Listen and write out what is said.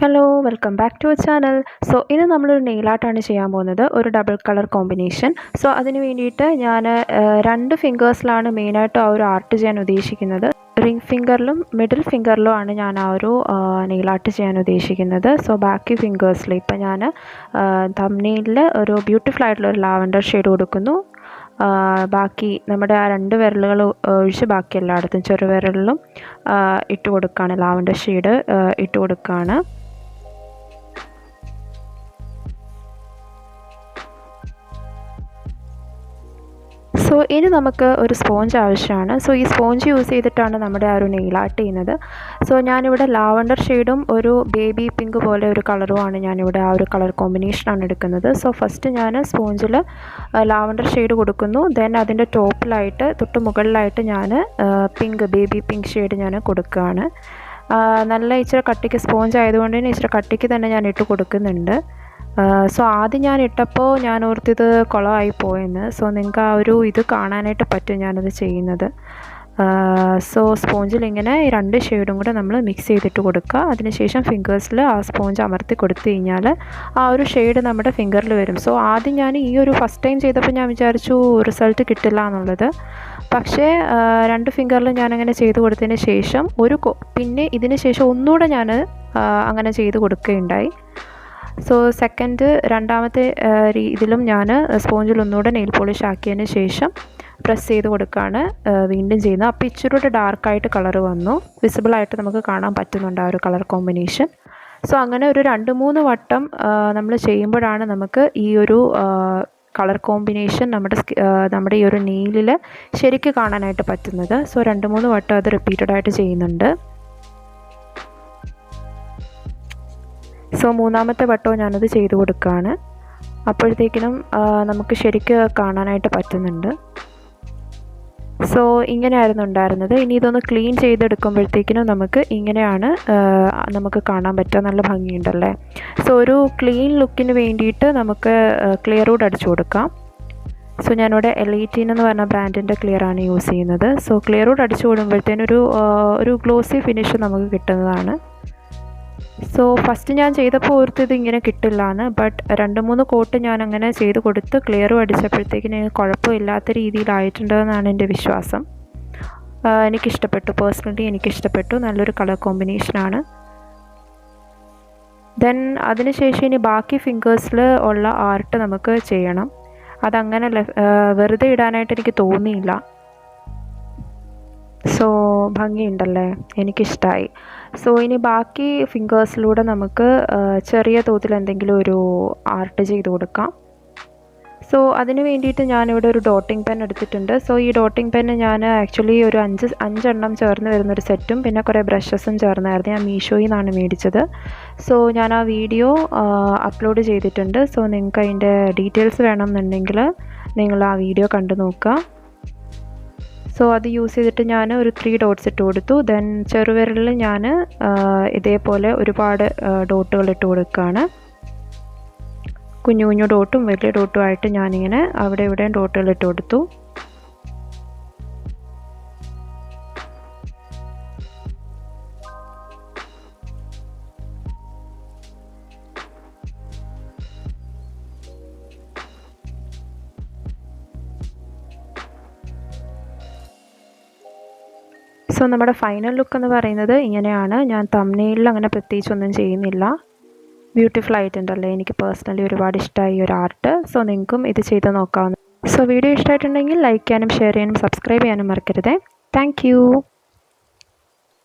Hello welcome back to our channel. So ഇന്ന് നമ്മളൊരു nail ആർട്ടാണ് ചെയ്യാൻ പോകുന്നത്, ഒരു ഡബിൾ കളർ കോമ്പിനേഷൻ. സോ അതിന് വേണ്ടിയിട്ട് ഞാൻ 2 ഫിംഗേഴ്സിലാണ് മെയിനായിട്ട് ആ ഒരു ആർട്ട് ചെയ്യാൻ ഉദ്ദേശിക്കുന്നത്. റിംഗ് ഫിംഗറിലും മിഡിൽ ഫിംഗറിലും ആണ് ഞാൻ ആ ഒരു നെയിൽ ആർട്ട് ചെയ്യാൻ ഉദ്ദേശിക്കുന്നത്. സോ ബാക്കി ഫിംഗേഴ്സിൽ ഇപ്പം ഞാൻ തംബ്നെയിലിൽ ഒരു ബ്യൂട്ടിഫുൾ ആയിട്ടുള്ള ഒരു ലാവൻഡർ ഷെയ്ഡ് കൊടുക്കുന്നു. ബാക്കി നമ്മുടെ ആ 2 വിരലുകൾ ഒഴിച്ച് ബാക്കി എല്ലായിടത്തും ചെറുവിരലിലും ഇട്ട് കൊടുക്കുകയാണ്, ലാവൻഡർ ഷെയ്ഡ് ഇട്ട് കൊടുക്കുകയാണ്. സോ ഇനി നമുക്ക് ഒരു സ്പോഞ്ച് ആവശ്യമാണ്. സോ ഈ സ്പോഞ്ച് യൂസ് ചെയ്തിട്ടാണ് നമ്മുടെ ആ ഒരു നെയിൽ ആർട്ട് ചെയ്യുന്നത്. സോ ഞാനിവിടെ ലാവൻഡർ ഷെയ്ഡും ഒരു ബേബി പിങ്ക് പോലെ ഒരു കളറുമാണ് ഞാനിവിടെ ആ ഒരു കളർ കോമ്പിനേഷനാണ് എടുക്കുന്നത്. സോ ഫസ്റ്റ് ഞാൻ സ്പോഞ്ചിൽ ലാവൻഡർ ഷെയ്ഡ് കൊടുക്കുന്നു. ദെൻ അതിൻ്റെ ടോപ്പിലായിട്ട് തൊട്ട് മുകളിലായിട്ട് ഞാൻ ബേബി പിങ്ക് ഷെയ്ഡ് ഞാൻ കൊടുക്കുകയാണ്. നല്ല ഇച്ചിരി കട്ടിക്ക് സ്പോഞ്ച് ആയതുകൊണ്ട് തന്നെ ഇച്ചിരി കട്ടിക്ക് തന്നെ ഞാൻ ഇട്ട് കൊടുക്കുന്നുണ്ട്. സോ ആദ്യം ഞാൻ ഇട്ടപ്പോൾ ഞാൻ ഓർത്തിത് കുളമായി പോയെന്ന്. സോ നിങ്ങൾക്ക് ആ ഒരു ഇത് കാണാനായിട്ട് പറ്റും ഞാനത് ചെയ്യുന്നത്. സോ സ്പോഞ്ചിൽ ഇങ്ങനെ ഈ 2 ഷെയ്ഡും കൂടെ നമ്മൾ മിക്സ് ചെയ്തിട്ട് കൊടുക്കുക. അതിനുശേഷം ഫിംഗേഴ്സിൽ ആ സ്പോഞ്ച് അമർത്തി കൊടുത്തു കഴിഞ്ഞാൽ ആ ഒരു ഷെയ്ഡ് നമ്മുടെ ഫിംഗറിൽ വരും. സോ ആദ്യം ഞാൻ ഈ ഒരു ഫസ്റ്റ് ടൈം ചെയ്തപ്പോൾ ഞാൻ വിചാരിച്ചു റിസൾട്ട് കിട്ടില്ല എന്നുള്ളത്. പക്ഷേ 2 ഫിംഗറിൽ ഞാനങ്ങനെ ചെയ്ത് കൊടുത്തതിന് ശേഷം പിന്നെ ഇതിന് ശേഷം ഒന്നുകൂടെ ഞാൻ അങ്ങനെ ചെയ്ത് കൊടുക്കുകയുണ്ടായി. സോ രണ്ടാമത്തെ ഇതിലും ഞാൻ സ്പോഞ്ചിൽ ഒന്നുകൂടെ നെയിൽ പോളിഷ് ആക്കിയതിന് ശേഷം പ്രസ് ചെയ്ത് കൊടുക്കുകയാണ് വീണ്ടും ചെയ്യുന്നത്. അപ്പോൾ ഇച്ചിരി കൂടെ ഡാർക്കായിട്ട് കളർ വന്നു, വിസിബിളായിട്ട് നമുക്ക് കാണാൻ പറ്റുന്നുണ്ട് ആ ഒരു കളർ കോമ്പിനേഷൻ. സോ അങ്ങനെ ഒരു 2-3 വട്ടം നമ്മൾ ചെയ്യുമ്പോഴാണ് നമുക്ക് ഈ ഒരു കളർ കോമ്പിനേഷൻ നമ്മുടെ ഈ ഒരു നെയിലിൽ ശരിക്കും കാണാനായിട്ട് പറ്റുന്നത്. സോ 2-3 വട്ടം അത് റിപ്പീറ്റഡായിട്ട് ചെയ്യുന്നുണ്ട്. സോ 3-മത്തെ വട്ടവും ഞാനത് ചെയ്ത് കൊടുക്കുകയാണ്. അപ്പോഴത്തേക്കിനും നമുക്ക് ശരിക്കും കാണാനായിട്ട് പറ്റുന്നുണ്ട്. സോ ഇങ്ങനെയായിരുന്നു ഉണ്ടായിരുന്നത്. ഇനി ഇതൊന്ന് ക്ലീൻ ചെയ്തെടുക്കുമ്പോഴത്തേക്കിനും നമുക്ക് ഇങ്ങനെയാണ് നമുക്ക് കാണാൻ പറ്റുക. നല്ല ഭംഗിയുണ്ടല്ലേ. സോ ഒരു ക്ലീൻ ലുക്കിന് വേണ്ടിയിട്ട് നമുക്ക് ക്ലിയർ വുഡ് അടിച്ചു കൊടുക്കാം. സോ ഞാനിവിടെ L18 എന്ന് പറഞ്ഞ ബ്രാൻഡിൻ്റെ ക്ലിയറാണ് യൂസ് ചെയ്യുന്നത്. സോ ക്ലിയർ വുഡ് അടിച്ചു കൊടുക്കുമ്പോഴത്തേനും ഒരു ഗ്ലോസി ഫിനിഷ് നമുക്ക് കിട്ടുന്നതാണ്. സോ ഫസ്റ്റ് ഞാൻ ചെയ്തപ്പോൾ ഓർത്തത് ഇങ്ങനെ കിട്ടില്ല എന്ന്. ബട്ട് 2-3 കോട്ട് ഞാൻ അങ്ങനെ ചെയ്ത് കൊടുത്ത് ക്ലിയറും അടിച്ചപ്പോഴത്തേക്കിന് കുഴപ്പമില്ലാത്ത രീതിയിലായിട്ടുണ്ടെന്നാണ് എൻ്റെ വിശ്വാസം. എനിക്കിഷ്ടപ്പെട്ടു, പേഴ്സണലി എനിക്കിഷ്ടപ്പെട്ടു. നല്ലൊരു കളർ കോമ്പിനേഷനാണ്. ദെൻ അതിനുശേഷം ഇനി ബാക്കി ഫിംഗേഴ്സിൽ ഉള്ള ആർട്ട് നമുക്ക് ചെയ്യണം. അതങ്ങനെ വെറുതെ ഇടാനായിട്ട് എനിക്ക് തോന്നിയില്ല. സോ ഭംഗിയുണ്ടല്ലേ, എനിക്കിഷ്ടമായി. സോ ഇനി ബാക്കി ഫിംഗേഴ്സിലൂടെ നമുക്ക് ചെറിയ തോതിൽ എന്തെങ്കിലും ഒരു ആർട്ട് ചെയ്ത് കൊടുക്കാം. സോ അതിന് വേണ്ടിയിട്ട് ഞാനിവിടെ ഒരു ഡോട്ടിംഗ് പെൻ എടുത്തിട്ടുണ്ട്. സോ ഈ ഡോട്ടിംഗ് പെന്ന് ഞാൻ ആക്ച്വലി ഒരു 5 എണ്ണം ചേർന്ന് വരുന്നൊരു സെറ്റും പിന്നെ കുറേ ബ്രഷസും ചേർന്നായിരുന്നു. ഞാൻ മീഷോയിൽ നിന്നാണ് മേടിച്ചത്. സോ ഞാൻ ആ വീഡിയോ അപ്ലോഡ് ചെയ്തിട്ടുണ്ട്. സോ നിങ്ങൾക്ക് അതിൻ്റെ ഡീറ്റെയിൽസ് വേണമെന്നുണ്ടെങ്കിൽ നിങ്ങൾ ആ വീഡിയോ കണ്ടു നോക്കുക. സോ അത് യൂസ് ചെയ്തിട്ട് ഞാൻ ഒരു 3 ഡോട്ട്സ് ഇട്ട് കൊടുത്തു. ദെൻ ചെറുവിരലിൽ ഞാൻ ഇതേപോലെ ഒരുപാട് ഡോട്ടുകൾ ഇട്ട് കൊടുക്കുകയാണ്. കുഞ്ഞു കുഞ്ഞു ഡോട്ടും വലിയ ഡോട്ടും ആയിട്ട് ഞാനിങ്ങനെ അവിടെ ഇവിടെയും ഡോട്ടുകൾ ഇട്ട് കൊടുത്തു. സോ നമ്മുടെ ഫൈനൽ ലുക്ക് എന്ന് പറയുന്നത് ഇങ്ങനെയാണ്. ഞാൻ തംബ്നെയിലിൽ അങ്ങനെ പ്രത്യേകിച്ചൊന്നും ചെയ്യുന്നില്ല. ബ്യൂട്ടിഫുൾ ആയിട്ടുണ്ടല്ലേ. എനിക്ക് പേഴ്സണലി ഒരുപാട് ഇഷ്ടമായി ഒരു ആർട്ട്. സോ നിങ്ങൾക്കും ഇത് ചെയ്ത് നോക്കാവുന്ന. സോ വീഡിയോ ഇഷ്ടമായിട്ടുണ്ടെങ്കിൽ ലൈക്ക് ചെയ്യാനും ഷെയർ ചെയ്യാനും സബ്സ്ക്രൈബ് ചെയ്യാനും മറക്കരുതേ. താങ്ക്